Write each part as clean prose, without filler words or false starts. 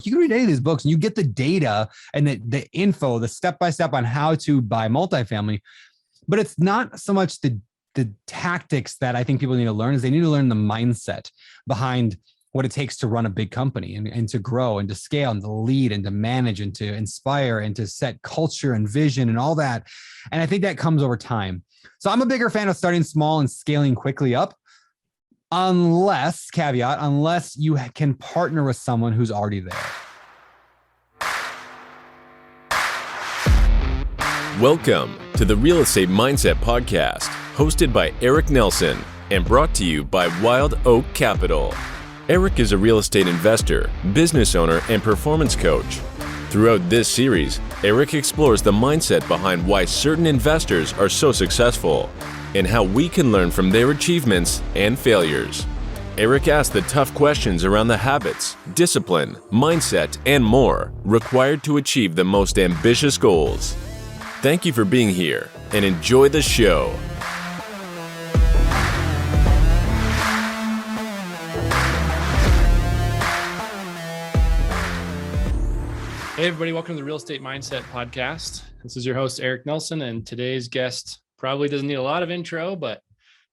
You can read any of these books and you get the data and the info, the step-by-step on how to buy multifamily. But it's not so much the tactics that I think people need to learn, is they need to learn the mindset behind what it takes to run a big company and to grow and to scale and to lead and to manage and to inspire and to set culture and vision and all that. And I think that comes over time. So I'm a bigger fan of starting small and scaling quickly up, unless you can partner with someone who's already there. Welcome to the Real Estate Mindset Podcast, hosted by Eric Nelson and brought to you by Wild Oak Capital. Eric is a real estate investor, business owner, and performance coach. Throughout this series, Eric explores the mindset behind why certain investors are so successful and how we can learn from their achievements and failures. Eric asks the tough questions around the habits, discipline, mindset, and more required to achieve the most ambitious goals. Thank you for being here and enjoy the show. Hey everybody, welcome to the Real Estate Mindset Podcast. This is your host, Eric Nelson, and today's guest probably doesn't need a lot of intro, but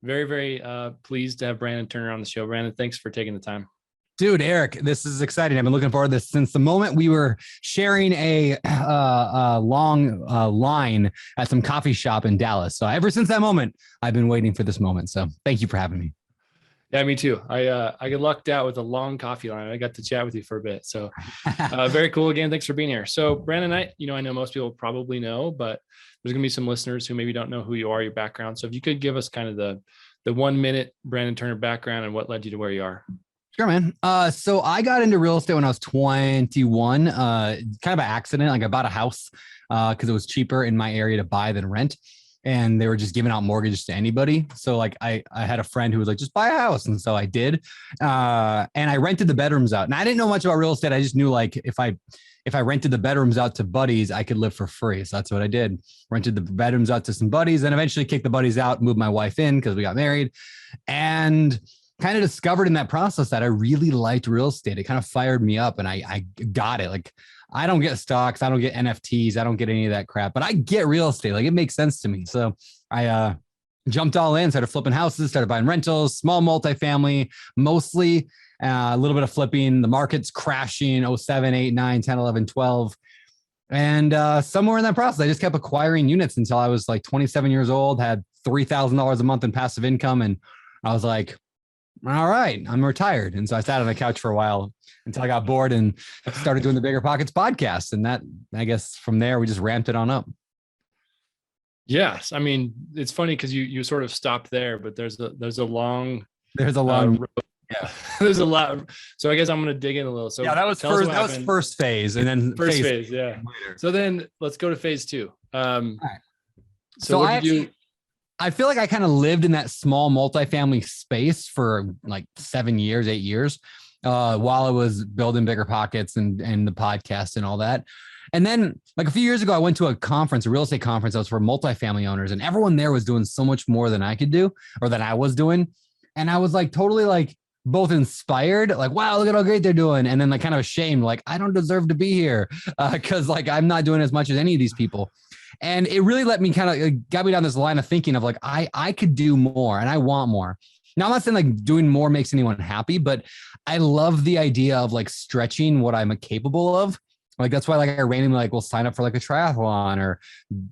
very pleased to have Brandon Turner on the show. Brandon, thanks for taking the time. Dude, Eric, this is exciting. I've been looking forward to this since the moment we were sharing a long line at some coffee shop in Dallas. So ever since that moment, I've been waiting for this moment. So thank you for having me. Yeah, me too. I got lucked out with a long coffee line. I got to chat with you for a bit. So very cool. Again, thanks for being here. So Brandon, I know most people probably know, but there's going to be some listeners who maybe don't know who you are, your background. So if you could give us kind of the 1 minute Brandon Turner background and what led you to where you are. Sure, man. So I got into real estate when I was 21, kind of an accident. Like I bought a house because it was cheaper in my area to buy than rent. And they were just giving out mortgages to anybody. So like I had a friend who was like, just buy a house. And so I did. And I rented the bedrooms out. And I didn't know much about real estate. I just knew like if I rented the bedrooms out to buddies, I could live for free. So that's what I did. Rented the bedrooms out to some buddies and eventually kicked the buddies out, moved my wife in because we got married. And kind of discovered in that process that I really liked real estate. It kind of fired me up and I got it. Like I don't get stocks. I don't get NFTs. I don't get any of that crap, but I get real estate. Like it makes sense to me. So I jumped all in, started flipping houses, started buying rentals, small multifamily, mostly a little bit of flipping. The market's crashing 07, 8, 9, 10, 11, 12. And somewhere in that process, I just kept acquiring units until I was like 27 years old, had $3,000 a month in passive income. And I was like, all right, I'm retired. And so I sat on the couch for a while until I got bored and started doing the BiggerPockets podcast. And that, I guess from there, we just ramped it on up. Yes. I mean, it's funny because you sort of stopped there, but there's a long road. Yeah, there's a lot. So I guess I'm going to dig in a little. So yeah, that was first phase. And then first phase. Yeah. Later. So then let's go to phase two. All right. So what did you do? I feel like I kind of lived in that small multifamily space for like 7 years, 8 years, while I was building BiggerPockets and the podcast and all that. And then like a few years ago, I went to a conference, a real estate conference that was for multifamily owners, and everyone there was doing so much more than I could do or than I was doing. And I was like, totally like both inspired, like, wow, look at how great they're doing. And then like kind of ashamed, like I don't deserve to be here because like I'm not doing as much as any of these people. And it really let me kind of got me down this line of thinking of like, I could do more and I want more. Now, I'm not saying like doing more makes anyone happy, but I love the idea of like stretching what I'm capable of. Like, that's why like I randomly like will sign up for like a triathlon or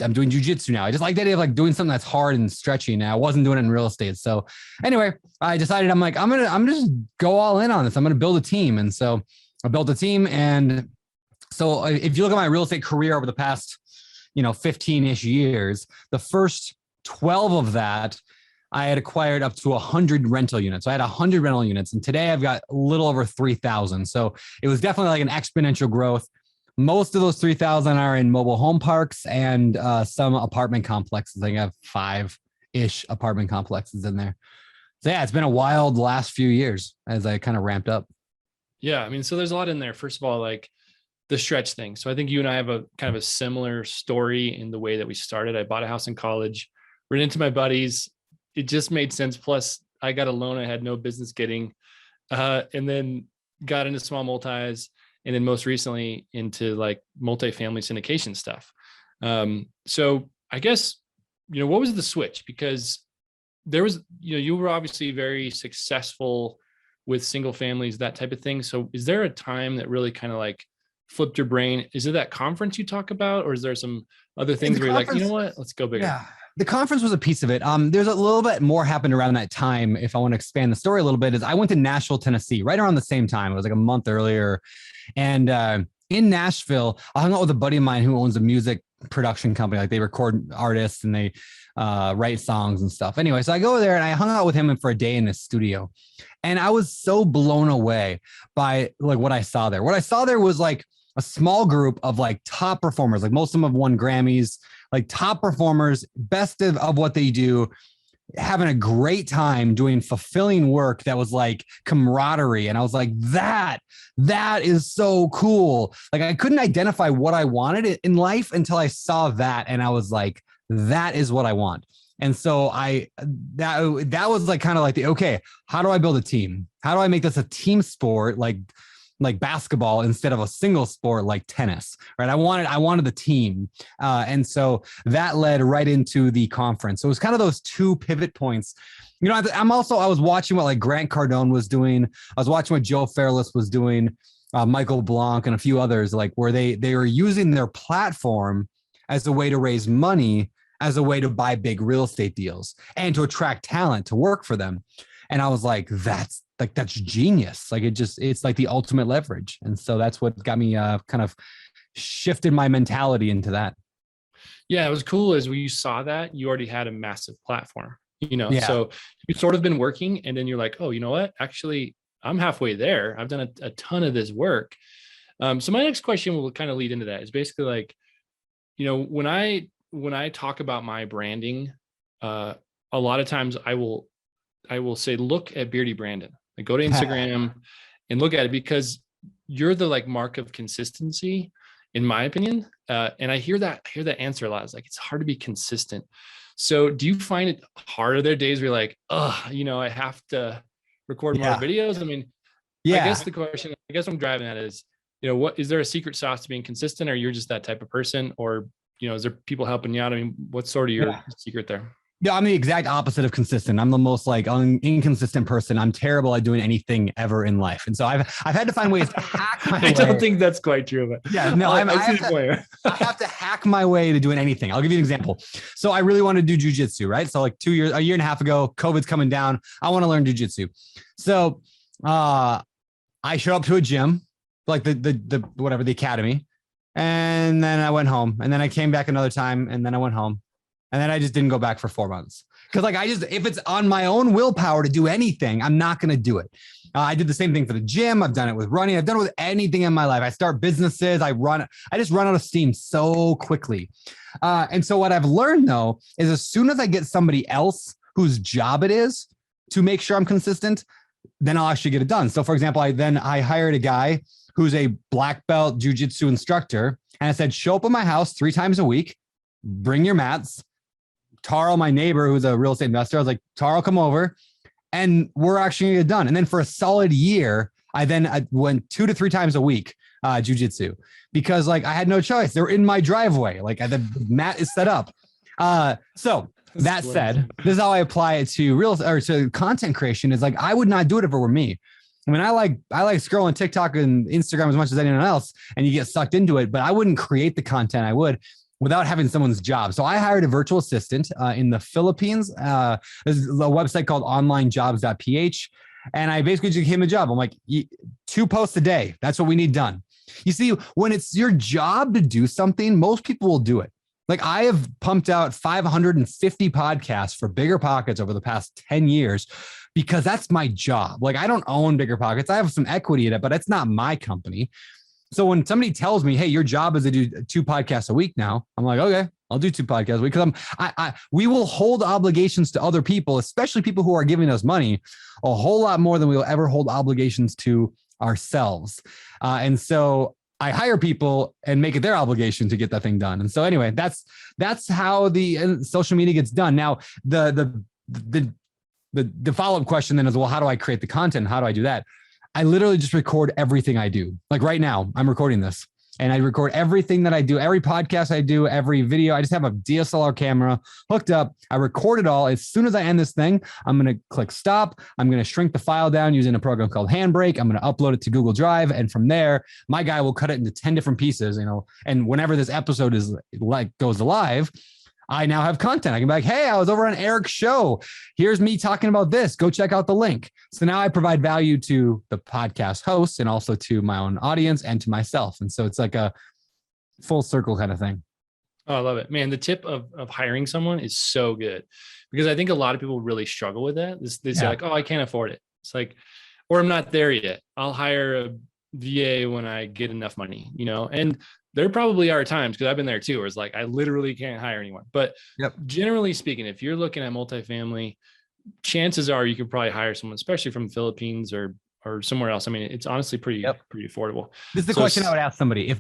I'm doing jujitsu now. I just like the idea of like doing something that's hard and stretchy. Now I wasn't doing it in real estate. So anyway, I decided I'm gonna just go all in on this. I'm going to build a team. And so I built a team. And so if you look at my real estate career over the past 15-ish years, the first 12 of that, I had acquired up to 100 rental units. So I had 100 rental units. And today I've got a little over 3,000. So it was definitely like an exponential growth. Most of those 3,000 are in mobile home parks and some apartment complexes. I think I have 5-ish apartment complexes in there. So yeah, it's been a wild last few years as I kind of ramped up. Yeah. I mean, so there's a lot in there. First of all, like the stretch thing. So I think you and I have a kind of a similar story in the way that we started. I bought a house in college, ran into my buddies. It just made sense. Plus I got a loan I had no business getting, and then got into small multis. and then most recently into like multifamily syndication stuff. So I guess, what was the switch? Because there was, you were obviously very successful with single families, that type of thing. So is there a time that really kind of like flipped your brain? Is it that conference you talk about, or is there some other things where you're like, you know what, let's go bigger? Yeah. The conference was a piece of it. There's a little bit more happened around that time. If I want to expand the story a little bit, is I went to Nashville, Tennessee, right around the same time. It was like a month earlier. And in Nashville, I hung out with a buddy of mine who owns a music production company. Like they record artists and they write songs and stuff. Anyway, so I go there and I hung out with him for a day in his studio. And I was so blown away by like what I saw there. What I saw there was like a small group of like top performers. Like most of them have won Grammys, like top performers, best of what they do, having a great time doing fulfilling work that was like camaraderie. And I was like, that is so cool. Like I couldn't identify what I wanted in life until I saw that. And I was like, that is what I want. And so that was like kind of like okay, how do I build a team? How do I make this a team sport like basketball instead of a single sport like tennis, right? I wanted the team. And so that led right into the conference. So it was kind of those two pivot points. I was watching what like Grant Cardone was doing. I was watching what Joe Fairless was doing, Michael Blanc and a few others, like where they were using their platform as a way to raise money, as a way to buy big real estate deals and to attract talent to work for them. And I was like, that's genius. Like it's like the ultimate leverage. And so that's what got me kind of shifted my mentality into that. Yeah, it was cool as when you saw that you already had a massive platform, Yeah. So you've sort of been working and then you're like, oh, you know what? Actually, I'm halfway there. I've done a ton of this work. So my next question will kind of lead into that. Is basically like, when I talk about my branding, a lot of times I will say, look at Beardy Brandon. Like go to Instagram and look at it, because you're the like mark of consistency, in my opinion. And I hear that answer a lot. It's like, it's hard to be consistent. So do you find it hard? Are there days where you're like, I have to record more videos? I mean, I guess what I'm driving at is, what is there a secret sauce to being consistent, or you're just that type of person, or, is there people helping you out? I mean, what's sort of your secret there? Yeah, I'm the exact opposite of consistent. I'm the most like inconsistent person. I'm terrible at doing anything ever in life. And so I've had to find ways to hack my way. I don't think that's quite true, but yeah, no, I have to hack my way to doing anything. I'll give you an example. So I really want to do jujitsu, right? So like a year and a half ago, COVID's coming down. I want to learn jujitsu. So I show up to a gym, like the whatever, the academy. And then I went home, and then I came back another time, and then I went home. And then I just didn't go back for 4 months. Cause like, if it's on my own willpower to do anything, I'm not going to do it. I did the same thing for the gym. I've done it with running. I've done it with anything in my life. I start businesses. I just run out of steam so quickly. And so what I've learned though, is as soon as I get somebody else whose job it is to make sure I'm consistent, then I'll actually get it done. So for example, I hired a guy who's a black belt jujitsu instructor. And I said, show up at my house 3 times a week, bring your mats. Tarl, my neighbor, who's a real estate investor, I was like, Tarl, come over, and we're actually gonna get it done. And then for a solid year, I went 2 to 3 times a week, jujitsu, because like I had no choice. They're in my driveway. Like the mat is set up. So that said, this is how I apply it to to content creation. Is like, I would not do it if it were me. I mean, I like scrolling TikTok and Instagram as much as anyone else, and you get sucked into it, but I wouldn't create the content I would without having someone's job. So I hired a virtual assistant in the Philippines. There's a website called onlinejobs.ph. And I basically just gave him a job. I'm like, 2 posts a day. That's what we need done. You see, when it's your job to do something, most people will do it. Like I have pumped out 550 podcasts for BiggerPockets over the past 10 years because that's my job. Like I don't own BiggerPockets. I have some equity in it, but it's not my company. So when somebody tells me, hey, your job is to do 2 podcasts a week now, I'm like, okay, I'll do 2 podcasts a week, because we will hold obligations to other people, especially people who are giving us money, a whole lot more than we will ever hold obligations to ourselves. And so I hire people and make it their obligation to get that thing done. And so anyway, that's how the social media gets done. Now, the follow-up question then is, well, how do I create the content? How do I do that? I literally just record everything I do. Like right now, I'm recording this and I record everything that I do, every podcast I do, every video. I just have a DSLR camera hooked up. I record it all. As soon as I end this thing, I'm going to click stop. I'm going to shrink the file down using a program called Handbrake. I'm going to upload it to Google Drive. And from there, my guy will cut it into 10 different pieces, and whenever this episode is goes live, I now have content. I can be like, hey, I was over on Eric's show. Here's me talking about this. Go check out the link. So now I provide value to the podcast hosts and also to my own audience and to myself. And so it's like a full circle kind of thing. Oh, I love it, man. The tip of hiring someone is so good, because I think a lot of people really struggle with that. They say like, oh, I can't afford it. It's like, or I'm not there yet. I'll hire a VA when I get enough money, and there probably are times, because I've been there too, where it's like, I literally can't hire anyone. But generally speaking, if you're looking at multifamily, chances are you could probably hire someone, especially from the Philippines or somewhere else. I mean, it's honestly pretty affordable. This is the question I would ask somebody. If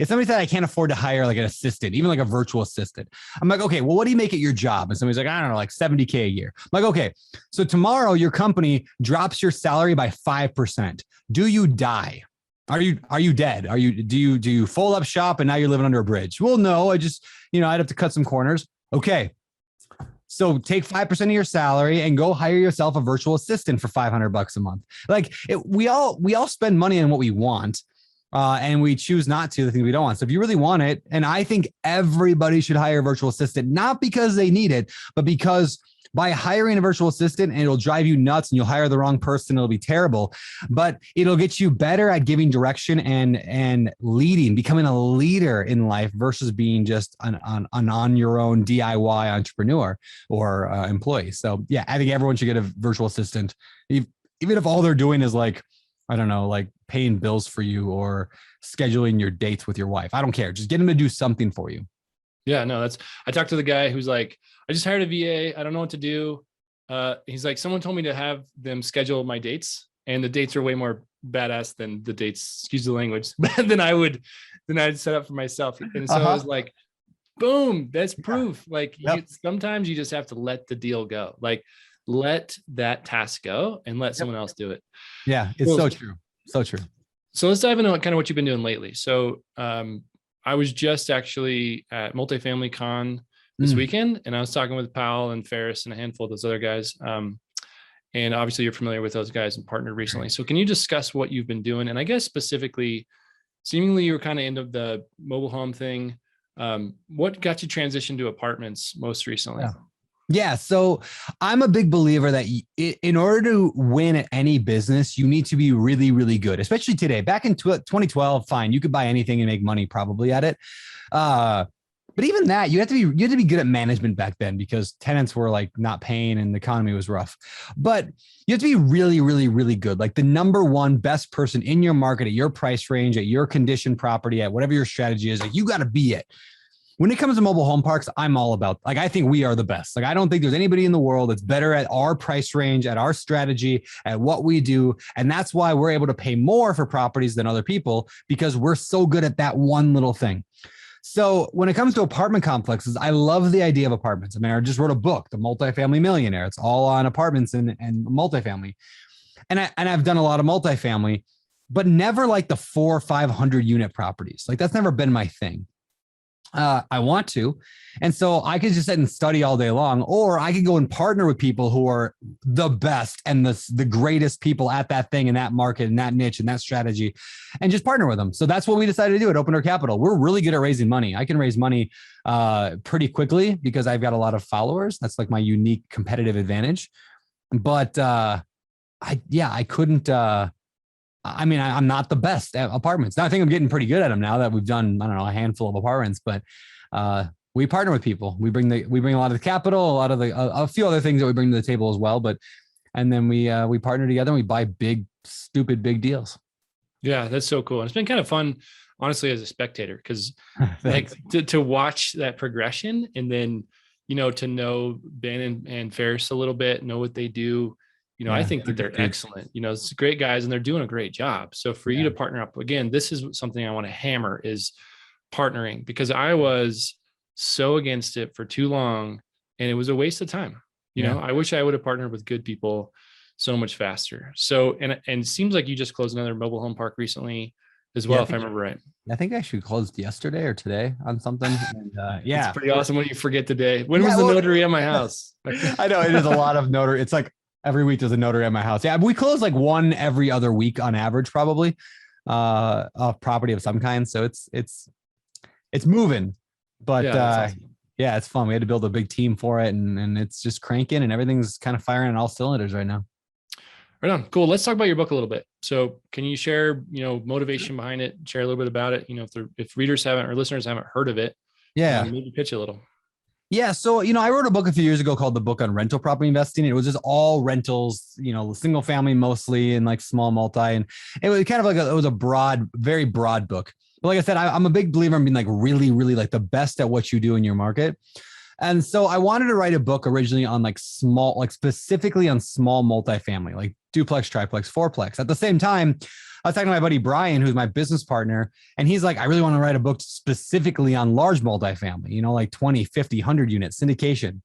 somebody said, I can't afford to hire like an assistant, even like a virtual assistant, I'm like, okay, well, what do you make at your job? And somebody's like, I don't know, like $70K a year. I'm like, okay, so tomorrow your company drops your salary by 5%. Do you die? Are you dead? Do you fold up shop and now you're living under a bridge? Well, no, I'd have to cut some corners. Okay. So take 5% of your salary and go hire yourself a virtual assistant for $500 a month. Like we all spend money on what we want. And we choose not to, the things we don't want. So if you really want it, and I think everybody should hire a virtual assistant, not because they need it, but because by hiring a virtual assistant, and it'll drive you nuts and you'll hire the wrong person, it'll be terrible, but it'll get you better at giving direction and leading, becoming a leader in life versus being just an on your own DIY entrepreneur or employee. So yeah, I think everyone should get a virtual assistant, even if all they're doing is like, I don't know, like paying bills for you or scheduling your dates with your wife. I don't care. Just get them to do something for you. Yeah, no, I talked to the guy who's like, I just hired a VA. I don't know what to do. He's like, someone told me to have them schedule my dates, and the dates are way more badass than the dates, excuse the language, than I'd set up for myself. And so I was like, boom, that's proof. Like sometimes you just have to let the deal go. Like let that task go and let someone else do it. Yeah, it's so true. So true. So let's dive into kind of what you've been doing lately. So I was just actually at Multifamily Con this weekend, and I was talking with Powell and Ferris and a handful of those other guys. And obviously you're familiar with those guys and partnered recently. So can you discuss what you've been doing? And I guess specifically, seemingly you were kind of into the mobile home thing. What got you transitioned to apartments most recently? Yeah. So I'm a big believer that in order to win at any business, you need to be really, really good, especially today. Back in 2012, fine, you could buy anything and make money probably at it. But even that, you had to be good at management back then, because tenants were like not paying and the economy was rough. But you have to be really, really, really good. Like the number one best person in your market at your price range, at your condition property, at whatever your strategy is, like you got to be it. When it comes to mobile home parks, I'm all about, like, I think we are the best. Like, I don't think there's anybody in the world that's better at our price range, at our strategy, at what we do. And that's why we're able to pay more for properties than other people, because we're so good at that one little thing. So when it comes to apartment complexes, I love the idea of apartments. I mean, I just wrote a book, The Multifamily Millionaire. It's all on apartments and multifamily. And I've done a lot of multifamily, but never like the 400 or 500 unit properties. Like that's never been my thing. I want to. And so I could just sit and study all day long, or I could go and partner with people who are the best and the greatest people at that thing in that market and that niche and that strategy, and just partner with them. So that's what we decided to do at Opener Capital. We're really good at raising money. I can raise money pretty quickly because I've got a lot of followers. That's like my unique competitive advantage. But I couldn't. I mean, I'm not the best at apartments. Now, I think I'm getting pretty good at them now that we've done, I don't know, a handful of apartments, but we partner with people. We bring a lot of the capital, a lot of a few other things that we bring to the table as well. And then we partner together and we buy big, stupid, big deals. Yeah, that's so cool. And it's been kind of fun, honestly, as a spectator, because like to watch that progression, and then, to know Ben and Ferris a little bit, know what they do. I think that they're excellent. It's great guys and they're doing a great job. So for you to partner up, again, this is something I want to hammer, is partnering, because I was so against it for too long and it was a waste of time. I wish I would have partnered with good people so much faster. So, and it seems like you just closed another mobile home park recently as well, if I remember right. I think I actually closed yesterday or today on something. And, yeah. It's pretty awesome when you forget the day. When was the notary at my house? I know it is a lot of notary. It's like every week there's a notary at my house. Yeah. We close like one every other week on average, probably, a property of some kind. So it's moving, but awesome. Yeah, it's fun. We had to build a big team for it, and it's just cranking, and everything's kind of firing on all cylinders right now. Right on. Cool. Let's talk about your book a little bit. So can you share, motivation behind it, share a little bit about it? If readers haven't or listeners haven't heard of it, maybe pitch it a little. Yeah. So, I wrote a book a few years ago called The Book on Rental Property Investing. It was just all rentals, single family mostly, and like small multi. And it was kind of like it was a very broad book. But like I said, I'm a big believer in being like really, really like the best at what you do in your market. And so I wanted to write a book originally on like small, like specifically on small multifamily, like duplex, triplex, fourplex. At the same time, I was talking to my buddy Brian, who's my business partner, and he's like, I really want to write a book specifically on large multifamily, like 20, 50, 100 units syndication. And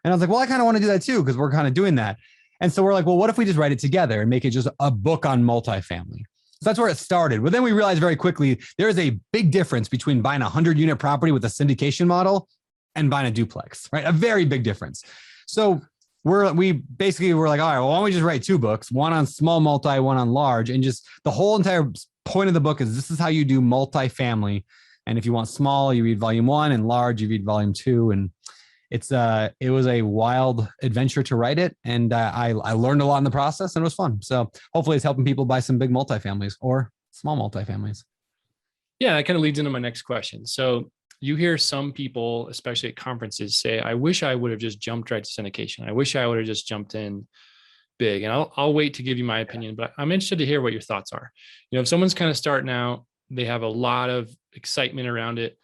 I was like, well, I kind of want to do that too, because we're kind of doing that. And so we're like, well, what if we just write it together and make it just a book on multifamily? So that's where it started. But then we realized very quickly, there is a big difference between buying a 100-unit property with a syndication model and buying a duplex, right? A very big difference. So we basically were like, all right, well, why don't we just write two books, one on small multi, one on large, and just the whole entire point of the book is this is how you do multifamily. And if you want small, you read volume 1, and large, you read volume 2. And it was a wild adventure to write it. And I learned a lot in the process, and it was fun. So hopefully it's helping people buy some big multifamilies or small multifamilies. Yeah, that kind of leads into my next question. So you hear some people, especially at conferences, say, I wish I would have just jumped right to syndication. I wish I would have just jumped in big. And I'll wait to give you my opinion, but I'm interested to hear what your thoughts are. If someone's kind of starting out, they have a lot of excitement around it.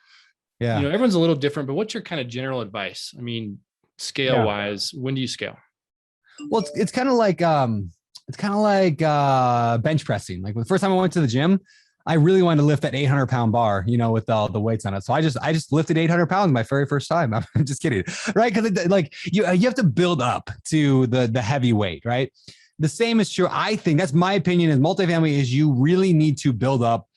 Yeah. Everyone's a little different, but what's your kind of general advice? I mean, scale wise, when do you scale? Well, it's kind of like bench pressing. Like the first time I went to the gym, I really wanted to lift that 800-pound bar, with all the weights on it. So I just lifted 800 pounds my very first time. I'm just kidding, right? Because like you have to build up to the heavy weight, right? The same is true. I think that's my opinion. Is multifamily is you really need to build up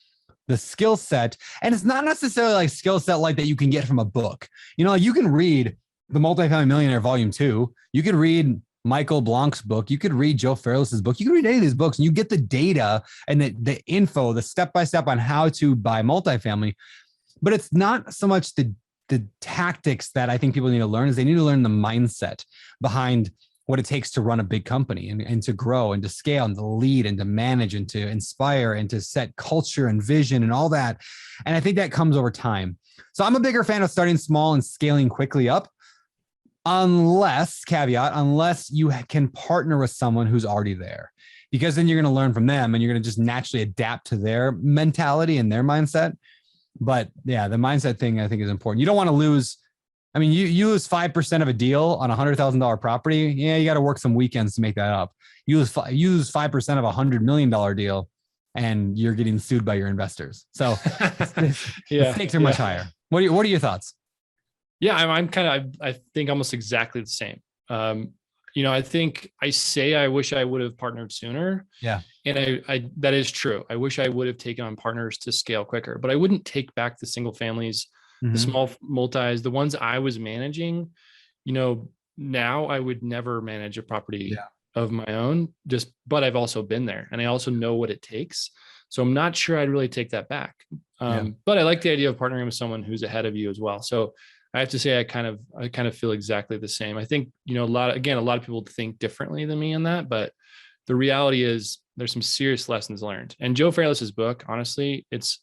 the skill set, and it's not necessarily like skill set like that you can get from a book. Like you can read The Multifamily Millionaire Volume 2. You could read Michael Blanc's book. You could read Joe Fairless's book. You can read any of these books, and you get the data and the info, the step-by-step on how to buy multifamily. But it's not so much the tactics that I think people need to learn, is they need to learn the mindset behind what it takes to run a big company and to grow and to scale and to lead and to manage and to inspire and to set culture and vision and all that. And I think that comes over time. So I'm a bigger fan of starting small and scaling quickly up, unless you can partner with someone who's already there, because then you're going to learn from them and you're going to just naturally adapt to their mentality and their mindset. But yeah, the mindset thing I think is important. You don't want to lose. I mean, you lose 5% of a deal on $100,000 property. Yeah, you got to work some weekends to make that up. You lose 5% of $100 million deal, and you're getting sued by your investors. So the stakes are much higher. What are your thoughts? Yeah, I think almost exactly the same. I think I wish I would have partnered sooner. Yeah. And I that is true. I wish I would have taken on partners to scale quicker, but I wouldn't take back the single families, the small multis, the ones I was managing. Now I would never manage a property of my own, but I've also been there and I also know what it takes. So I'm not sure I'd really take that back. But I like the idea of partnering with someone who's ahead of you as well. So I have to say, I kind of feel exactly the same. I think, a lot of people think differently than me on that, but the reality is there's some serious lessons learned. And Joe Fairless's book, honestly, it's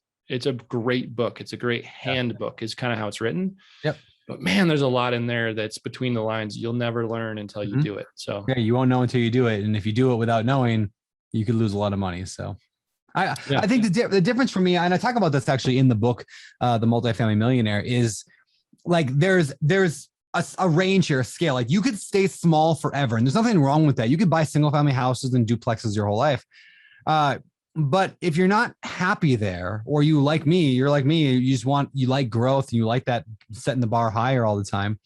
a great book. It's a great handbook is kind of how it's written. Yep. But man, there's a lot in there that's between the lines. You'll never learn until you do it. So yeah, you won't know until you do it. And if you do it without knowing, you could lose a lot of money. So I think the difference for me, and I talk about this actually in the book, The Multifamily Millionaire, is like there's a range here, a scale. Like you could stay small forever, and there's nothing wrong with that. You could buy single family houses and duplexes your whole life. But if you're not happy there, or you're like me, you like growth, and you like that setting the bar higher all the time,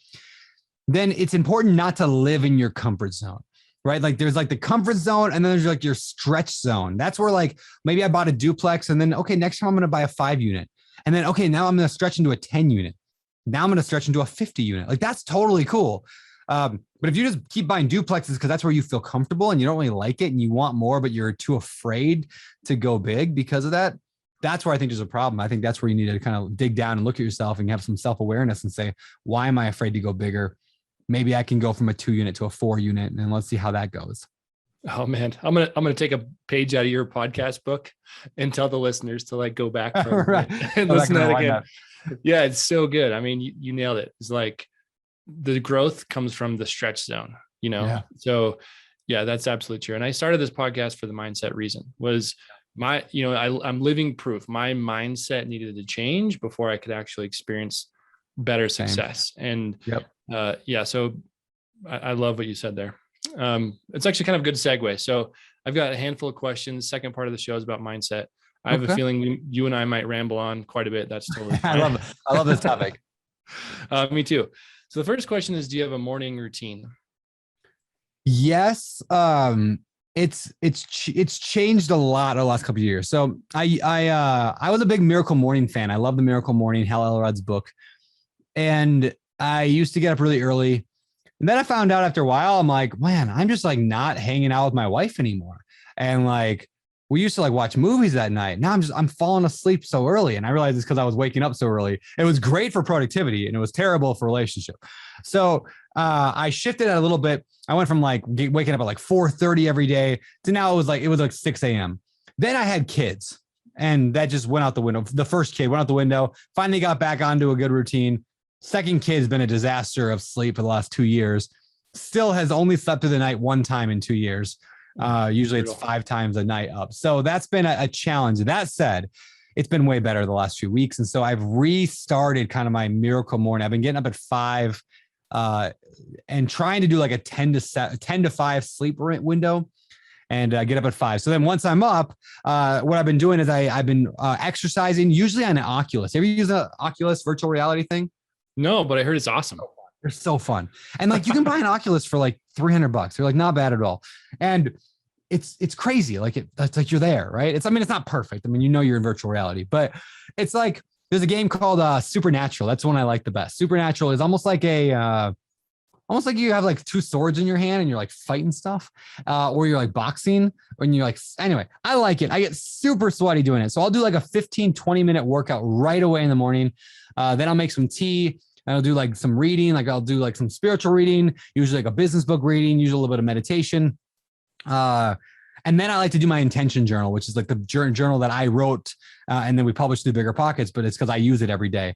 then it's important not to live in your comfort zone, right? Like there's like the comfort zone and then there's like your stretch zone. That's where like maybe I bought a duplex and then, okay, next time I'm going to buy a 5 unit. And then, okay, now I'm going to stretch into a 10 unit. Now I'm going to stretch into a 50 unit. Like that's totally cool. But if you just keep buying duplexes because that's where you feel comfortable and you don't really like it and you want more, but you're too afraid to go big because of that, that's where I think there's a problem. I think that's where you need to kind of dig down and look at yourself and have some self-awareness and say, why am I afraid to go bigger? Maybe I can go from a 2 unit to a 4 unit and let's see how that goes. Oh man, I'm gonna take a page out of your podcast book and tell the listeners to like go back Right. and listen to that again. Yeah, it's so good. I mean, you nailed it. It's like the growth comes from the stretch zone, you know? Yeah. So yeah, that's absolutely true. And I started this podcast for the mindset reason was I'm living proof. My mindset needed to change before I could actually experience better success. And so I love what you said there. It's actually kind of a good segue. So I've got a handful of questions. Second part of the show is about mindset. I have a feeling you and I might ramble on quite a bit. That's totally fine. I love this topic. Me too. So the first question is, do you have a morning routine? Yes. It's changed a lot in the last couple of years. So I was a big Miracle Morning fan. I love the Miracle Morning, Hal Elrod's book. And I used to get up really early. And then I found out after a while, I'm like, man, I'm just like not hanging out with my wife anymore. And like, we used to like watch movies that night. Now I'm falling asleep so early. And I realized it's because I was waking up so early. It was great for productivity and it was terrible for relationship. So I shifted it a little bit. I went from like waking up at like 4:30 every day to now it was like 6 a.m. Then I had kids and that just went out the window. The first kid went out the window, finally got back onto a good routine. Second kid's been a disaster of sleep for the last 2 years. Still has only slept through the night 1 time in 2 years. Usually it's 5 times a night up. So that's been a challenge. That said, it's been way better the last few weeks. And so I've restarted kind of my miracle morning. I've been getting up at 5 and trying to do like a 10 to 5 sleep window and get up at 5. So then once I'm up, what I've been doing is I've been exercising, usually on an Oculus. Have you used an Oculus virtual reality thing? No, but I heard it's awesome. They're so fun. And like you can buy an Oculus for like $300. They're like not bad at all. And it's crazy. Like it's like you're there, right? It's not perfect. I mean, you're in virtual reality, but it's like there's a game called Supernatural. That's the one I like the best. Supernatural is almost like you have like 2 swords in your hand and you're like fighting stuff, or you're like boxing when you're like, anyway, I like it. I get super sweaty doing it. So I'll do like a 15-20 minute workout right away in the morning. Then I'll make some tea. I'll do like some reading, like I'll do like some spiritual reading, usually like a business book reading, usually a little bit of meditation. And then I like to do my intention journal, which is like the journal that I wrote, and then we published through BiggerPockets, but it's because I use it every day.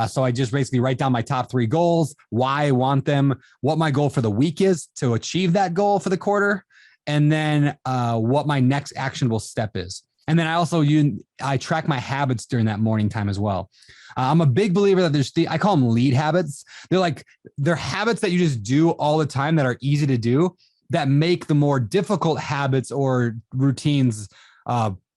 So I just basically write down my top 3 goals, why I want them, what my goal for the week is to achieve that goal for the quarter, and then what my next actionable step is. And then I track my habits during that morning time as well. I'm a big believer that I call them lead habits. They're habits that you just do all the time that are easy to do that make the more difficult habits or routines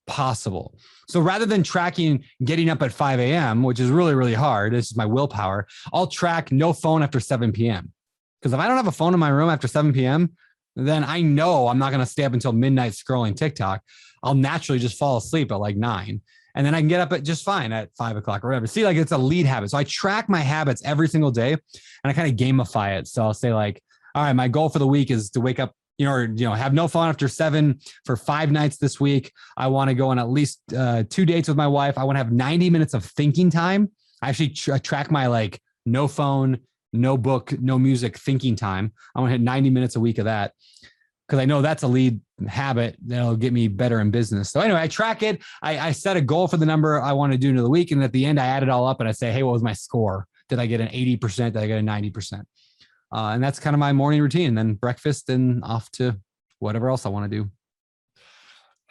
possible. So rather than tracking getting up at 5 a.m., which is really, really hard, it's just my willpower, I'll track no phone after 7 p.m. Because if I don't have a phone in my room after 7 p.m., then I know I'm not going to stay up until midnight scrolling TikTok. I'll naturally just fall asleep at like 9. And then I can get up at just fine at 5 o'clock or whatever. See, like it's a lead habit. So I track my habits every single day and I kind of gamify it. So I'll say like, all right, my goal for the week is to wake up, have no phone after 7 for 5 nights this week. I want to go on at least 2 dates with my wife. I want to have 90 minutes of thinking time. I actually track my like no phone, no book, no music thinking time. I want to hit 90 minutes a week of that because I know that's a lead habit that'll get me better in business. So anyway, I track it. I set a goal for the number I want to do into the week. And at the end, I add it all up and I say, hey, what was my score? Did I get an 80%? Did I get a 90%? And that's kind of my morning routine. And then breakfast and off to whatever else I want to do.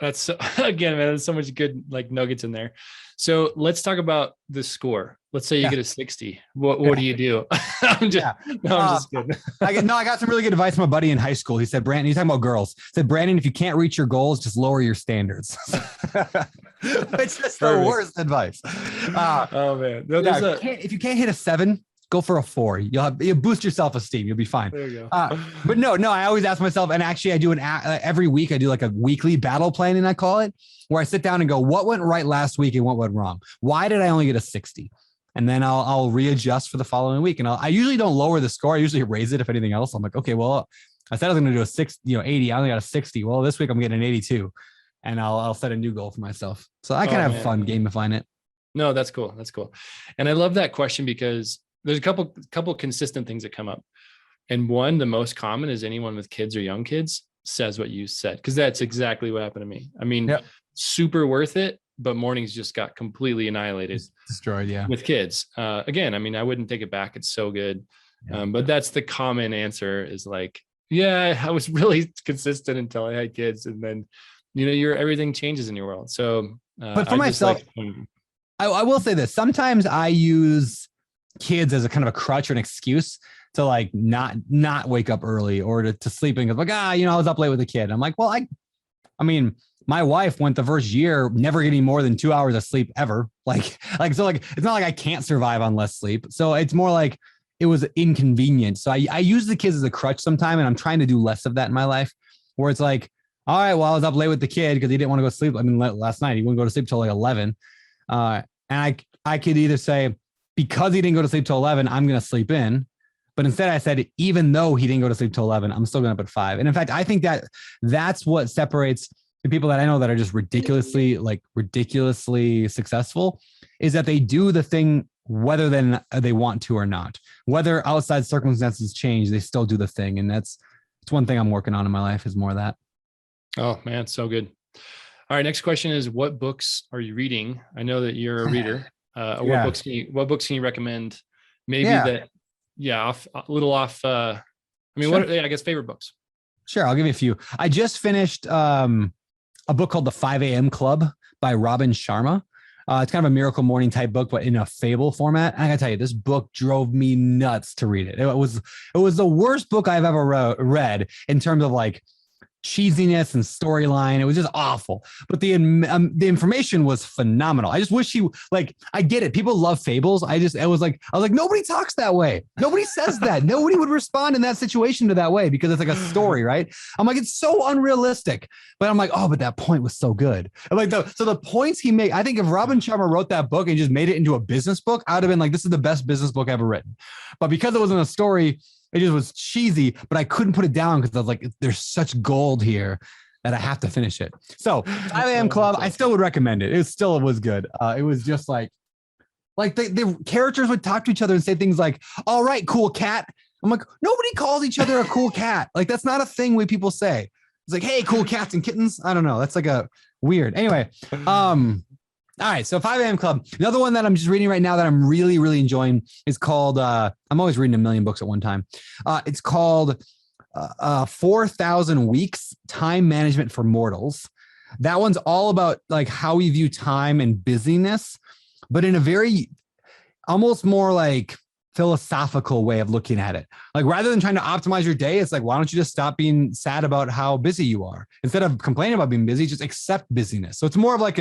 That's again, man, there's so much good like nuggets in there. So let's talk about the score. Let's say you get a 60. What do you do? I'm just kidding. I got some really good advice from a buddy in high school. He said, Brandon, he's talking about girls. He said, Brandon, if you can't reach your goals, just lower your standards. Which is the worst advice. Oh man. If you can't hit a 7, go for a 4. You'll boost your self-esteem. You'll be fine. There you go. But no, I always ask myself, and actually I do every week, I do like a weekly battle planning, I call it, where I sit down and go, what went right last week and what went wrong? Why did I only get a 60? And then I'll readjust for the following week. And I usually don't lower the score. I usually raise it. If anything else, I'm like, okay, well, I said I was going to do a 80. I only got a 60. Well, this week I'm getting an 82, and I'll set a new goal for myself. So I kind of have fun gamifying it. No, that's cool. That's cool. And I love that question because there's a couple consistent things that come up. And one, the most common is anyone with kids or young kids says what you said, because that's exactly what happened to me. I mean, super worth it, but mornings just got completely annihilated. Destroyed, yeah. With kids. Again, I mean, I wouldn't take it back. It's so good. But that's the common answer is like, yeah, I was really consistent until I had kids. And then, everything changes in your world. So, but for myself, I will say this. Sometimes I use kids as a kind of a crutch or an excuse to like not wake up early or to sleep in. Like, I was up late with a kid. I'm like, well, I mean, my wife went the first year never getting more than 2 hours of sleep ever. So it's not like I can't survive on less sleep. So it's more like it was inconvenient. So I use the kids as a crutch sometime, and I'm trying to do less of that in my life, where it's like, all right, well, I was up late with the kid because he didn't want to go to sleep. I mean, last night he wouldn't go to sleep till like 11. And I could either say, because he didn't go to sleep till 11, I'm going to sleep in. But instead I said, even though he didn't go to sleep till 11, I'm still going up at 5. And in fact, I think that's what separates the people that I know that are just ridiculously successful, is that they do the thing whether then they want to or not. Whether outside circumstances change, they still do the thing. And it's one thing I'm working on in my life, is more of that. Oh man, so good. All right, next question is, what books are you reading? I know that you're a reader. What books can you recommend? Maybe I guess favorite books. Sure, I'll give you a few. I just finished a book called The 5 a.m. Club by Robin Sharma. It's kind of a Miracle Morning type book, but in a fable format. And I gotta tell you, this book drove me nuts to read it. It was the worst book I've ever read in terms of like cheesiness and storyline. It was just awful, but the information was phenomenal. I just wish I get it. People love fables. I was like, nobody talks that way. Nobody says that. Nobody would respond in that situation to that way, because it's like a story, right? I'm like, it's so unrealistic, but I'm like, oh, but that point was so good. I'm like, so the points he made, I think if Robin Sharma wrote that book and just made it into a business book, I would have been like, this is the best business book ever written. But because it wasn't a story, it just was cheesy, but I couldn't put it down because I was like, there's such gold here that I have to finish it. So 5 a.m. Club, I still would recommend it. It was good. It was just like the characters would talk to each other and say things like, all right, cool cat. I'm like, nobody calls each other a cool cat. Like, that's not a thing we people say. It's like, hey, cool cats and kittens. I don't know. That's like a weird. Anyway, all right, so 5 a.m. Club. Another one that I'm just reading right now that I'm really, really enjoying is called, I'm always reading a million books at one time. It's called 4,000 Weeks, Time Management for Mortals. That one's all about like how we view time and busyness, but in a very, almost more like philosophical way of looking at it. Like, rather than trying to optimize your day, it's like, why don't you just stop being sad about how busy you are? Instead of complaining about being busy, just accept busyness. So it's more of like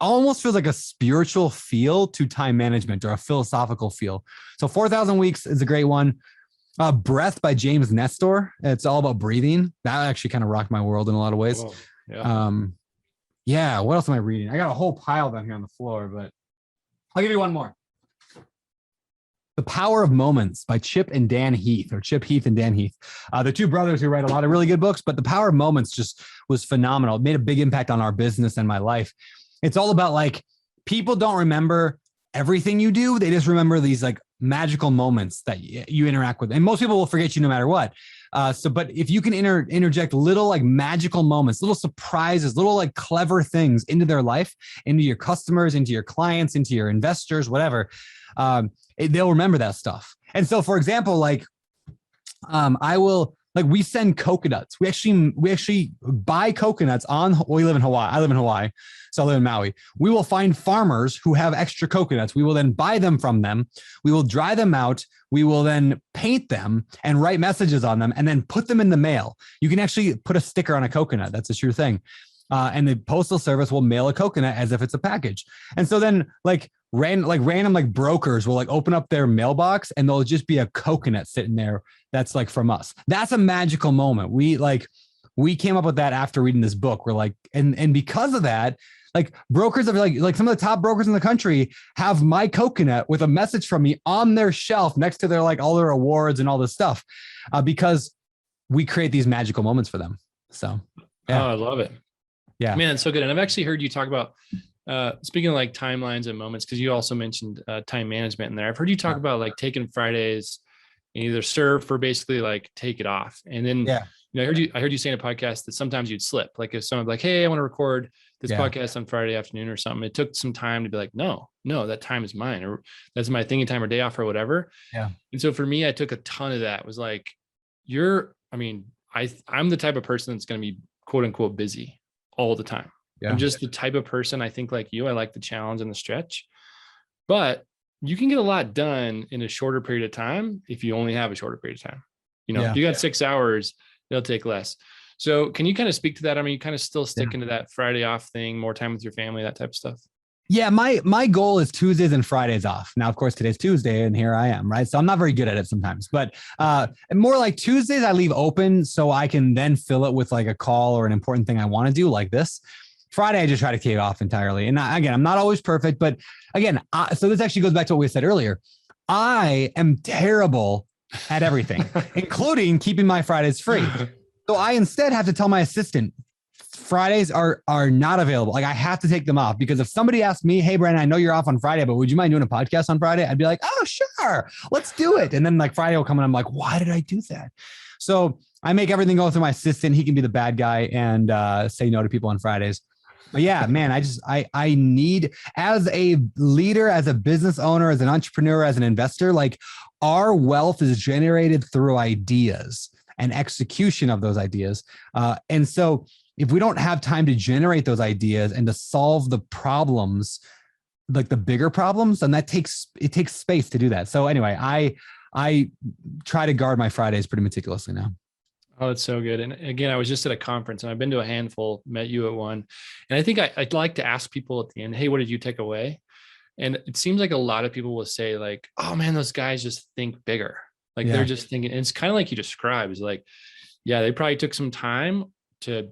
almost feels like a spiritual feel to time management, or a philosophical feel. So 4,000 Weeks is a great one. Breath by James Nestor. It's all about breathing. That actually kind of rocked my world in a lot of ways. Whoa, yeah. What else am I reading? I got a whole pile down here on the floor, but I'll give you one more. The Power of Moments by Chip and Dan Heath, or Chip Heath and Dan Heath. The two brothers who write a lot of really good books, but The Power of Moments just was phenomenal. It made a big impact on our business and my life. It's all about like, people don't remember everything you do. They just remember these like magical moments that you interact with. And most people will forget you no matter what. But if you can interject little like magical moments, little surprises, little like clever things into their life, into your customers, into your clients, into your investors, whatever, they'll remember that stuff. And so, for example, we send coconuts. We actually buy coconuts we live in Hawaii. I live in Hawaii, so I live in Maui. We will find farmers who have extra coconuts. We will then buy them from them. We will dry them out. We will then paint them and write messages on them and then put them in the mail. You can actually put a sticker on a coconut. That's a true thing. And the postal service will mail a coconut as if it's a package. And so then, like, random like brokers will like open up their mailbox and there'll just be a coconut sitting there that's like from us. That's a magical moment. We came up with that after reading this book. We're like, and because of that, like brokers of like some of the top brokers in the country have my coconut with a message from me on their shelf next to their like all their awards and all this stuff, because we create these magical moments for them. So yeah. Oh, I love it. Yeah, man, it's so good. And I've actually heard you talk about speaking of like timelines and moments, because you also mentioned time management in there. I've heard you talk about like taking Fridays and either surf or basically like take it off. And then I heard you say in a podcast that sometimes you'd slip. Like if someone's like, hey, I want to record this podcast on Friday afternoon or something, it took some time to be like, no, that time is mine, or that's my thinking time or day off or whatever. Yeah. And so for me, I took a ton of that. It was like, I'm the type of person that's going to be quote unquote busy all the time. Yeah. I'm just the type of person, I think like you, I like the challenge and the stretch, but you can get a lot done in a shorter period of time if you only have a shorter period of time. If you got 6 hours, it'll take less. So can you kind of speak to that? I mean, you kind of still sticking to that Friday off thing, more time with your family, that type of stuff. Yeah, my goal is Tuesdays and Fridays off. Now, of course, today's Tuesday and here I am, right? So I'm not very good at it sometimes, but more like Tuesdays I leave open so I can then fill it with like a call or an important thing I want to do like this. Friday, I just try to kick off entirely. And again, I'm not always perfect, but again, so this actually goes back to what we said earlier. I am terrible at everything, including keeping my Fridays free. So I instead have to tell my assistant, Fridays are not available. Like I have to take them off, because if somebody asks me, hey, Brandon, I know you're off on Friday, but would you mind doing a podcast on Friday? I'd be like, oh, sure, let's do it. And then like Friday will come and I'm like, why did I do that? So I make everything go through my assistant. He can be the bad guy and say no to people on Fridays. But yeah, man, I need, as a leader, as a business owner, as an entrepreneur, as an investor, like our wealth is generated through ideas and execution of those ideas. And so if we don't have time to generate those ideas and to solve the problems, like the bigger problems, then it takes space to do that. So anyway, I try to guard my Fridays pretty meticulously now. Oh, that's so good. And again, I was just at a conference and I've been to a handful, met you at one. And I think I'd like to ask people at the end, hey, what did you take away? And it seems like a lot of people will say like, oh man, those guys just think bigger. Like they're just thinking, and it's kind of like you described, is like, yeah, they probably took some time to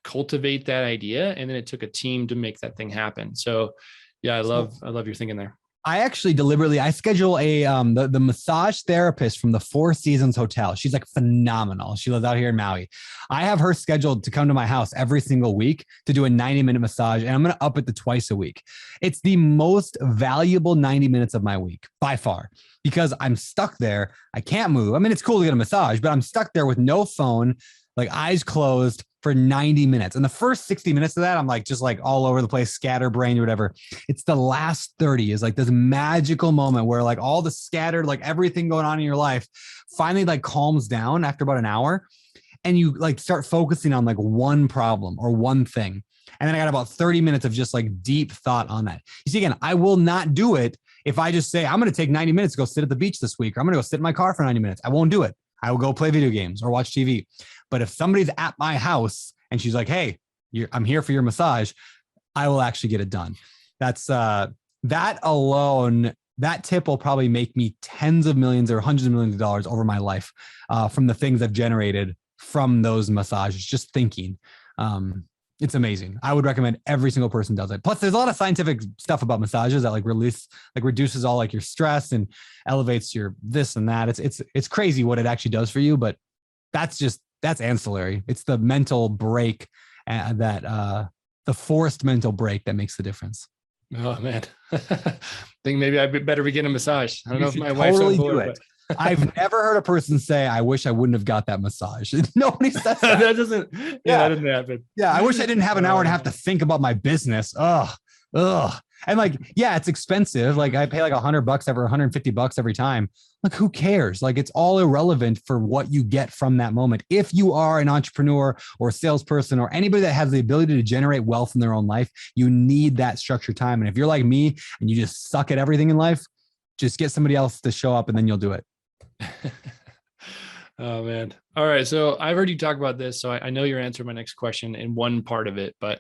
cultivate that idea. And then it took a team to make that thing happen. So yeah, I love your thinking there. I actually deliberately, I schedule the massage therapist from the Four Seasons Hotel. She's like phenomenal. She lives out here in Maui. I have her scheduled to come to my house every single week to do a 90-minute massage, and I'm going to up it to twice a week. It's the most valuable 90 minutes of my week by far, because I'm stuck there. I can't move. I mean, it's cool to get a massage, but I'm stuck there with no phone, like eyes closed for 90 minutes. And the first 60 minutes of that, I'm like, just like all over the place, scatterbrained or whatever. It's the last 30 is like this magical moment where like all the scattered, like everything going on in your life finally like calms down after about an hour. And you like start focusing on like one problem or one thing. And then I got about 30 minutes of just like deep thought on that. You see, again, I will not do it if I just say, I'm going to take 90 minutes to go sit at the beach this week, or I'm going to go sit in my car for 90 minutes. I won't do it. I will go play video games or watch TV. But if somebody's at my house and she's like, hey, I'm here for your massage, I will actually get it done. That's that alone, that tip will probably make me tens of millions or hundreds of millions of dollars over my life from the things I've generated from those massages, just thinking. It's amazing. I would recommend every single person does it. Plus, there's a lot of scientific stuff about massages that like reduces all like your stress and elevates your this and that. It's crazy what it actually does for you, but that's ancillary. It's the mental break the forced mental break that makes the difference. Oh man, I think maybe I better be getting a massage. I don't know if my wife's totally on board, do it. I've never heard a person say, I wish I wouldn't have got that massage. Nobody says that. That doesn't happen. Yeah. I wish I didn't have an hour and a half to think about my business. Ugh. And like, yeah, it's expensive. Like I pay like $100 every $150 every time. Like, who cares? Like, it's all irrelevant for what you get from that moment. If you are an entrepreneur or a salesperson or anybody that has the ability to generate wealth in their own life, you need that structured time. And if you're like me and you just suck at everything in life, just get somebody else to show up and then you'll do it. Oh man. All right. So I've heard you talk about this. So I know you're answering my next question in one part of it, but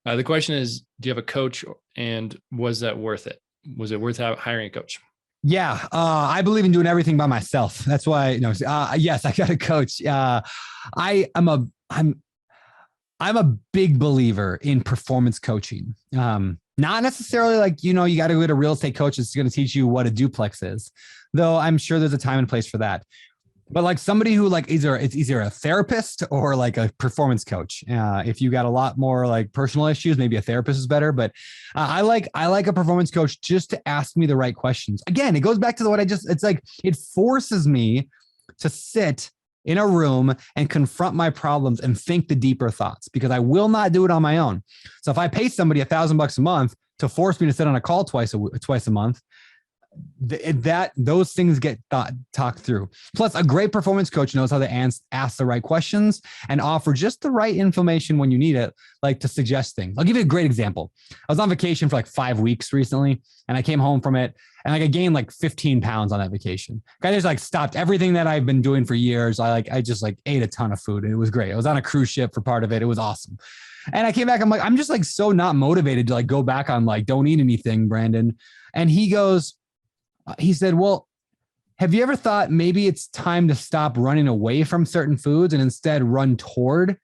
the question is, do you have a coach and was that worth it? was it worth hiring a coach? Yeah, I believe in doing everything by myself. That's why, yes, I got a coach. I'm a big believer in performance coaching. Not necessarily like, you got to go get a real estate coach that's going to teach you what a duplex is, though I'm sure there's a time and place for that. But like somebody who like it's either a therapist or like a performance coach. If you got a lot more like personal issues, maybe a therapist is better. But I like a performance coach just to ask me the right questions. Again, it goes back to it's like it forces me to sit in a room and confront my problems and think the deeper thoughts, because I will not do it on my own. So if I pay somebody $1,000 a month to force me to sit on a call twice a month, those things get talked through. Plus, a great performance coach knows how to ask the right questions and offer just the right information when you need it, like to suggest things. I'll give you a great example. I was on vacation for like 5 weeks recently, and I came home from it, and like I gained like 15 pounds on that vacation. I just like stopped everything that I've been doing for years. I just like ate a ton of food, and it was great. I was on a cruise ship for part of it. It was awesome. And I came back, I'm just like so not motivated to like go back on like, don't eat anything, Brandon. And he said, well, have you ever thought maybe it's time to stop running away from certain foods and instead run toward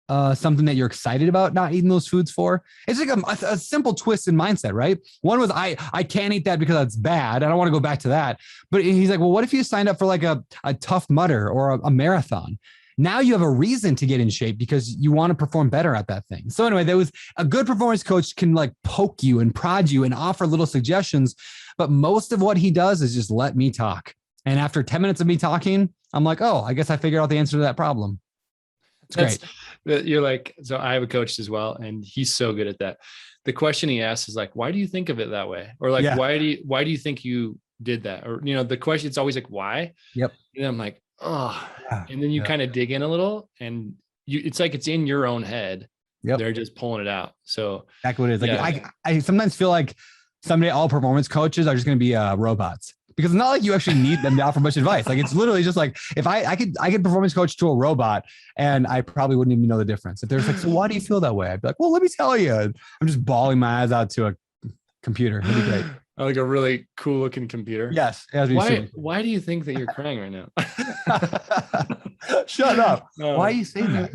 something that you're excited about not eating those foods for? It's like a simple twist in mindset, right? One was, I can't eat that because that's bad. I don't want to go back to that. But he's like, well, what if you signed up for like a Tough Mudder or a marathon? Now you have a reason to get in shape because you want to perform better at that thing. So anyway, there was a good performance coach can like poke you and prod you and offer little suggestions. But most of what he does is just let me talk. And after 10 minutes of me talking, I'm like, oh, I guess I figured out the answer to that problem. It's great. You're like, so I have a coach as well, and he's so good at that. The question he asks is like, why do you think of it that way? Or like, why do you think you did that? Or, the question, it's always like, why? Yep. And I'm like, oh, and then you kind of dig in a little, and it's like, it's in your own head. Yep. They're just pulling it out. So exactly what it is. Like I sometimes feel like someday all performance coaches are just going to be robots, because it's not like you actually need them to offer much advice. Like it's literally just like, if I could performance coach to a robot, and I probably wouldn't even know the difference. If there's like, so why do you feel that way? I'd be like, well, let me tell you. I'm just bawling my eyes out to a computer. It'd be great. Like a really cool looking computer. Yes. Why do you think that you're crying right now? Shut up. Why are you saying that?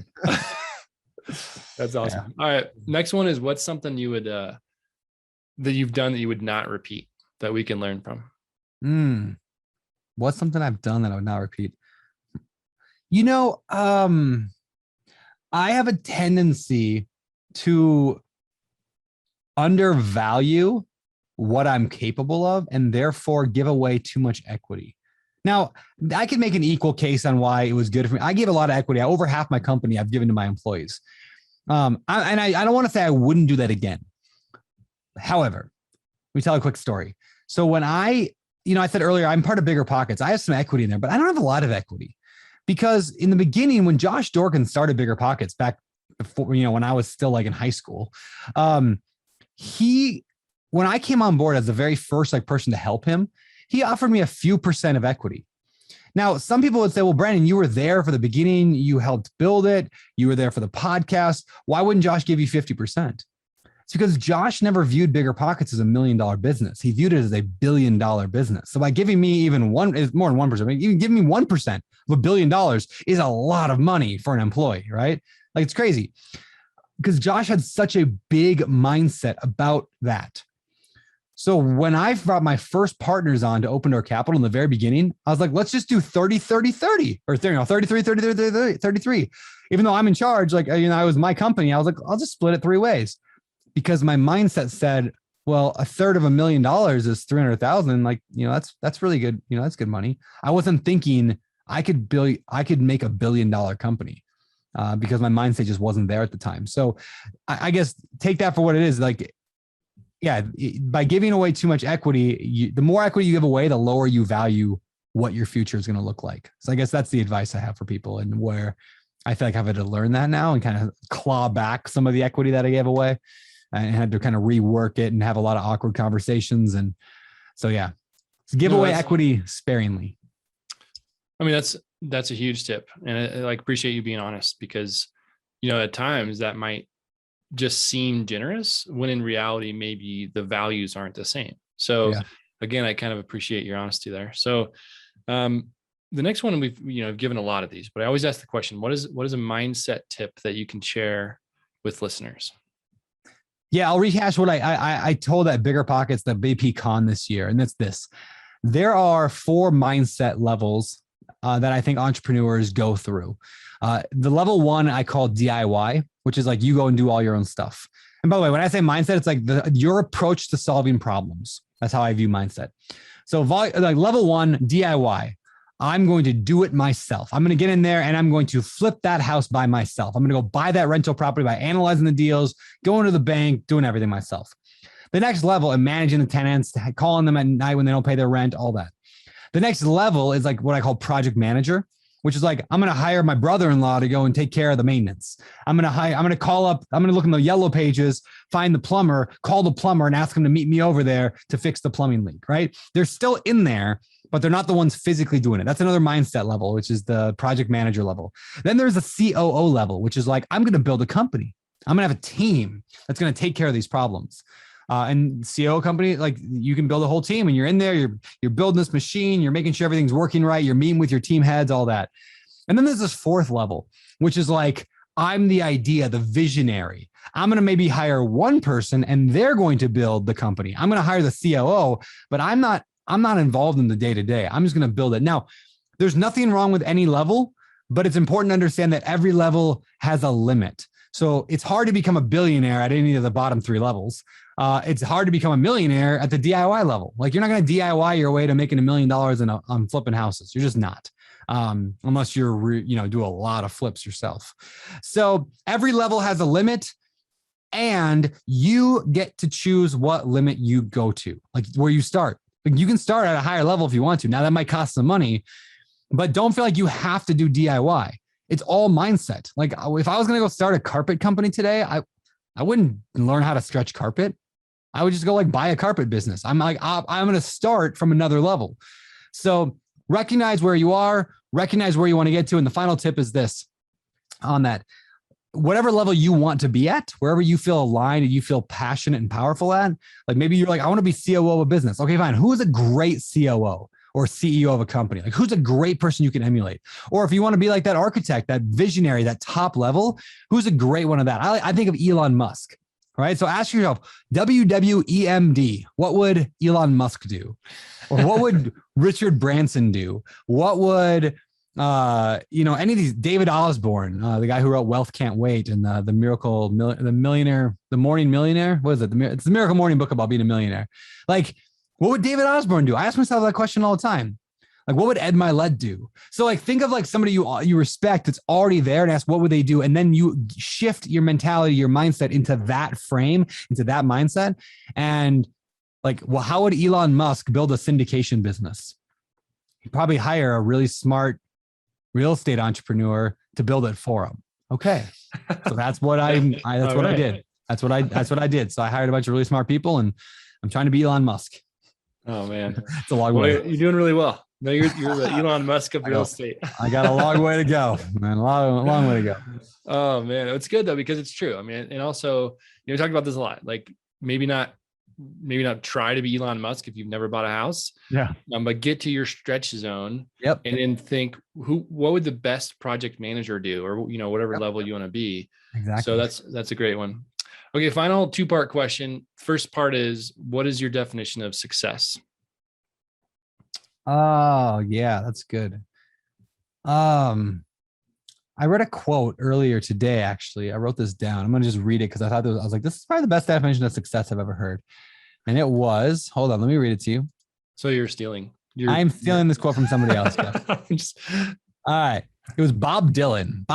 That's awesome. Yeah. All right. Next one is, what's something you would, that you've done that you would not repeat that we can learn from? What's something I've done that I would not repeat? I have a tendency to undervalue what I'm capable of and therefore give away too much equity. Now, I can make an equal case on why it was good for me. I gave a lot of equity. Over half my company I've given to my employees. I don't want to say I wouldn't do that again. However, let me tell a quick story. So when I said earlier, I'm part of BiggerPockets. I have some equity in there, but I don't have a lot of equity, because in the beginning, when Josh Dorkin started BiggerPockets back before, when I was still like in high school, when I came on board as the very first person to help him, he offered me a few % of equity. Now, some people would say, well, Brandon, you were there for the beginning. You helped build it. You were there for the podcast. Why wouldn't Josh give you 50%? It's because Josh never viewed BiggerPockets as $1 million business. He viewed it as $1 billion business. So by giving me even more than 1%, even giving me 1% of $1 billion is a lot of money for an employee, right? Like, it's crazy, because Josh had such a big mindset about that. So when I brought my first partners on to Open Door Capital in the very beginning, I was like, let's just do 30, 30, 30, or 33, 30, 30, 30, 33. Even though I'm in charge, I was my company, I was like, I'll just split it 3 ways. Because my mindset said, well, a third of $1 million is 300,000. That's really good. That's good money. I wasn't thinking I could make $1 billion company, because my mindset just wasn't there at the time. So I guess take that for what it is. By giving away too much equity, the more equity you give away, the lower you value what your future is going to look like. So I guess that's the advice I have for people, and where I feel like I've had to learn that now and kind of claw back some of the equity that I gave away. I had to kind of rework it and have a lot of awkward conversations. And so, give away equity sparingly. I mean, that's a huge tip. And I appreciate you being honest, because, at times that might just seem generous when in reality, maybe the values aren't the same. So again, I kind of appreciate your honesty there. So the next one, we've given a lot of these, but I always ask the question, what is a mindset tip that you can share with listeners? Yeah, I'll rehash what I told at BiggerPockets, the BP Con this year, and that's this. There are 4 mindset levels that I think entrepreneurs go through. The level 1 I call DIY, which is like you go and do all your own stuff. And by the way, when I say mindset, it's like your approach to solving problems. That's how I view mindset. So like level 1, DIY. I'm going to do it myself. I'm going to get in there and I'm going to flip that house by myself. I'm going to go buy that rental property by analyzing the deals, going to the bank, doing everything myself. The next level is managing the tenants, calling them at night when they don't pay their rent, all that. The next level is like what I call project manager, which is like, I'm going to hire my brother-in-law to go and take care of the maintenance. I'm going to look in the yellow pages, find the plumber, call the plumber and ask him to meet me over there to fix the plumbing leak, right? They're still in there, but they're not the ones physically doing it. That's another mindset level, which is the project manager level. Then there's a COO level, which is like, I'm going to build a company. I'm going to have a team that's going to take care of these problems. And COO company, like you can build a whole team and you're in there, you're building this machine, you're making sure everything's working right. You're meeting with your team heads, all that. And then there's this 4th level, which is like, I'm the idea, the visionary. I'm going to maybe hire one person and they're going to build the company. I'm going to hire the COO, but I'm not involved in the day-to-day. I'm just going to build it. Now, there's nothing wrong with any level, but it's important to understand that every level has a limit. So it's hard to become a billionaire at any of the bottom 3 levels. It's hard to become a millionaire at the DIY level. Like you're not going to DIY your way to making $1 million on flipping houses. You're just not, unless you're, do a lot of flips yourself. So every level has a limit and you get to choose what limit you go to, like where you start. Like you can start at a higher level if you want to. Now that might cost some money, but don't feel like you have to do DIY. It's all mindset. Like if I was going to go start a carpet company today, I wouldn't learn how to stretch carpet. I would just go like buy a carpet business. I'm like, I'm going to start from another level. So recognize where you are, recognize where you want to get to. And the final tip is this on that. Whatever level you want to be at, wherever you feel aligned and you feel passionate and powerful at, like maybe you're like, I want to be COO of a business. Okay, fine. Who is a great COO or CEO of a company? Like who's a great person you can emulate? Or if you want to be like that architect, that visionary, that top level, who's a great one of that? I think of Elon Musk, right? So ask yourself, WWEMD, what would Elon Musk do? Or what would Richard Branson do? What would any of these, David Osborne, the guy who wrote Wealth Can't Wait and the Morning Millionaire. What is it? It's the Miracle Morning book about being a millionaire. Like, what would David Osborne do? I ask myself that question all the time. Like, what would Ed Milet do? So like, think of like somebody you respect that's already there and ask, what would they do? And then you shift your mentality, your mindset into that frame, into that mindset. And like, well, how would Elon Musk build a syndication business? He'd probably hire a really smart real estate entrepreneur to build it for him. Okay. So that's what I did. That's what I did. So I hired a bunch of really smart people and I'm trying to be Elon Musk. Oh man. It's a long way. You're doing really well. No, you're the Elon Musk of real estate. I got a long way to go, man. A long way to go. Oh man. It's good though, because it's true. I mean, and also, we talked about this a lot, like maybe not try to be Elon Musk if you've never bought a house. Yeah. But get to your stretch zone. Yep. And then think what would the best project manager do, or whatever level you want to be. Exactly. So that's a great one. Okay. Final 2-part question. First part is, what is your definition of success? Oh yeah, that's good. I read a quote earlier today, actually. I wrote this down. I'm going to just read it because I was like, this is probably the best definition of success I've ever heard. And it was, hold on, let me read it to you. So you're stealing. I'm stealing this quote from somebody else. All right. It was Bob Dylan,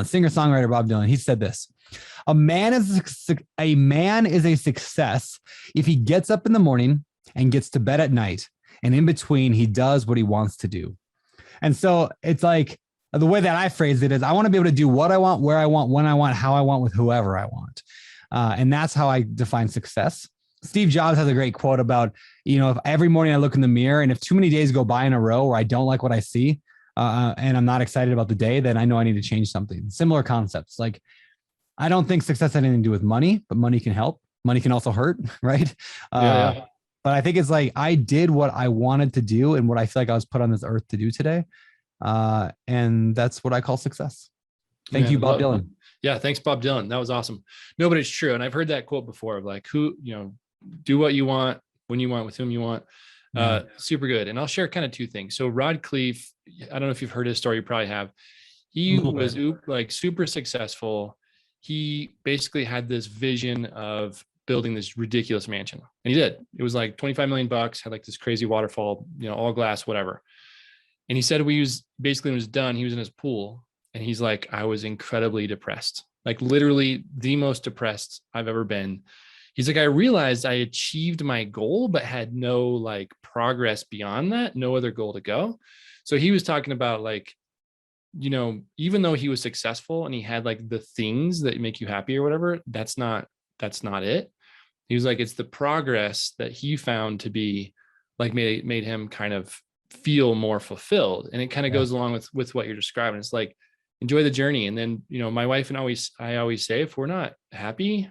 singer-songwriter Bob Dylan. He said this: a man is a success if he gets up in the morning and gets to bed at night. And in between, he does what he wants to do. And so it's like, the way that I phrase it is, I want to be able to do what I want, where I want, when I want, how I want, with whoever I want. And that's how I define success. Steve Jobs has a great quote about, if every morning I look in the mirror and if too many days go by in a row where I don't like what I see and I'm not excited about the day, then I know I need to change something. Similar concepts. Like, I don't think success has anything to do with money, but money can help. Money can also hurt, right? But I think it's like I did what I wanted to do and what I feel like I was put on this earth to do today. And that's what I call success. Thank you, Bob Dylan. Yeah, thanks, Bob Dylan. That was awesome. No, but it's true. And I've heard that quote before of like, do what you want, when you want, with whom you want. Super good. And I'll share kind of two things. So Rod Cleef, I don't know if you've heard his story, you probably have. He was like super successful. He basically had this vision of building this ridiculous mansion. And he did. It was like $25 million, had like this crazy waterfall, all glass, whatever. And he said when it was done, he was in his pool and he's like, I was incredibly depressed, like literally the most depressed I've ever been. He's like, I realized I achieved my goal, but had no like progress beyond that, no other goal to go. So he was talking about like, even though he was successful and he had like the things that make you happy or whatever, that's not it. He was like, it's the progress that he found to be like made him kind of feel more fulfilled. And it kind of goes along with what you're describing. It's like, enjoy the journey. And then, my wife and I always say, if we're not happy,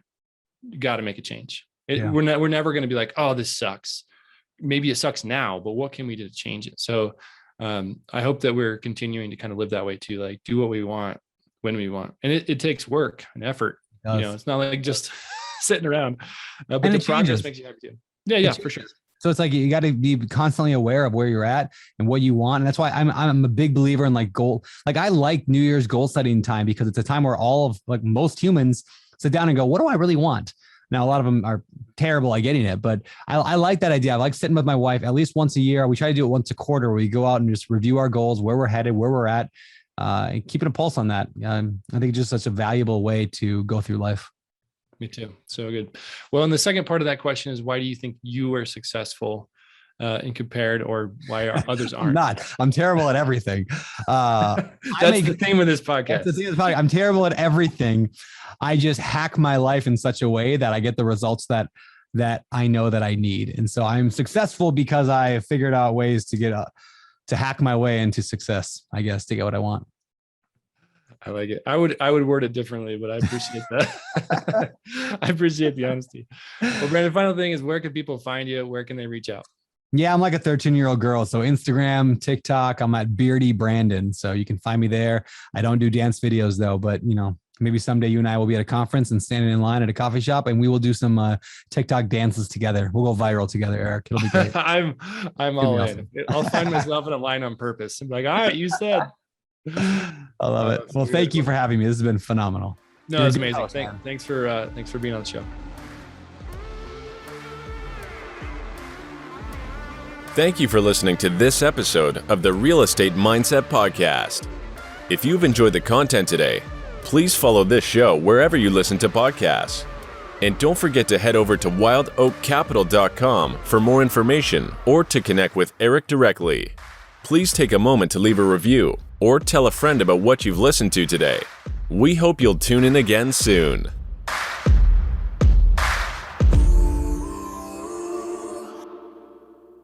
you got to make a change. We're never going to be like, oh, this sucks. Maybe it sucks now, but what can we do to change it? So I hope that we're continuing to kind of live that way too, like do what we want when we want. And it takes work and effort. It's not like just sitting around, but the progress makes you happy too. Yeah, for sure. So it's like you got to be constantly aware of where you're at and what you want. And that's why I'm a big believer in like goal. Like I like New Year's goal setting time because it's a time where most humans sit down and go, what do I really want? Now, a lot of them are terrible at getting it, but I like that idea. I like sitting with my wife at least once a year. We try to do it once a quarter where we go out and just review our goals, where we're headed, where we're at, and keeping a pulse on that. I think it's just such a valuable way to go through life. Me too. So good. Well, and the second part of that question is, why do you think you are successful and compared, or why others aren't? I'm terrible at everything. That's the theme of this podcast. I'm terrible at everything. I just hack my life in such a way that I get the results that I know that I need. And so I'm successful because I figured out ways to hack my way into success, I guess, to get what I want. I like it. I would word it differently, but I appreciate that. I appreciate the honesty. Well, Brandon, final thing is, where can people find you? Where can they reach out? Yeah, I'm like a 13-year-old girl. So Instagram, TikTok, I'm at Beardy Brandon. So you can find me there. I don't do dance videos though, but maybe someday you and I will be at a conference and standing in line at a coffee shop and we will do some TikTok dances together. We'll go viral together, Eric. It'll be great. I'm all in. I'll find myself in a line on purpose. I'm like, all right, you said. I love it. Well, thank you for having me. This has been phenomenal. No, it's amazing. Thanks for being on the show. Thank you for listening to this episode of the Real Estate Mindset Podcast. If you've enjoyed the content today, please follow this show wherever you listen to podcasts. And don't forget to head over to wildoakcapital.com for more information or to connect with Eric directly. Please take a moment to leave a review or tell a friend about what you've listened to today. We hope you'll tune in again soon.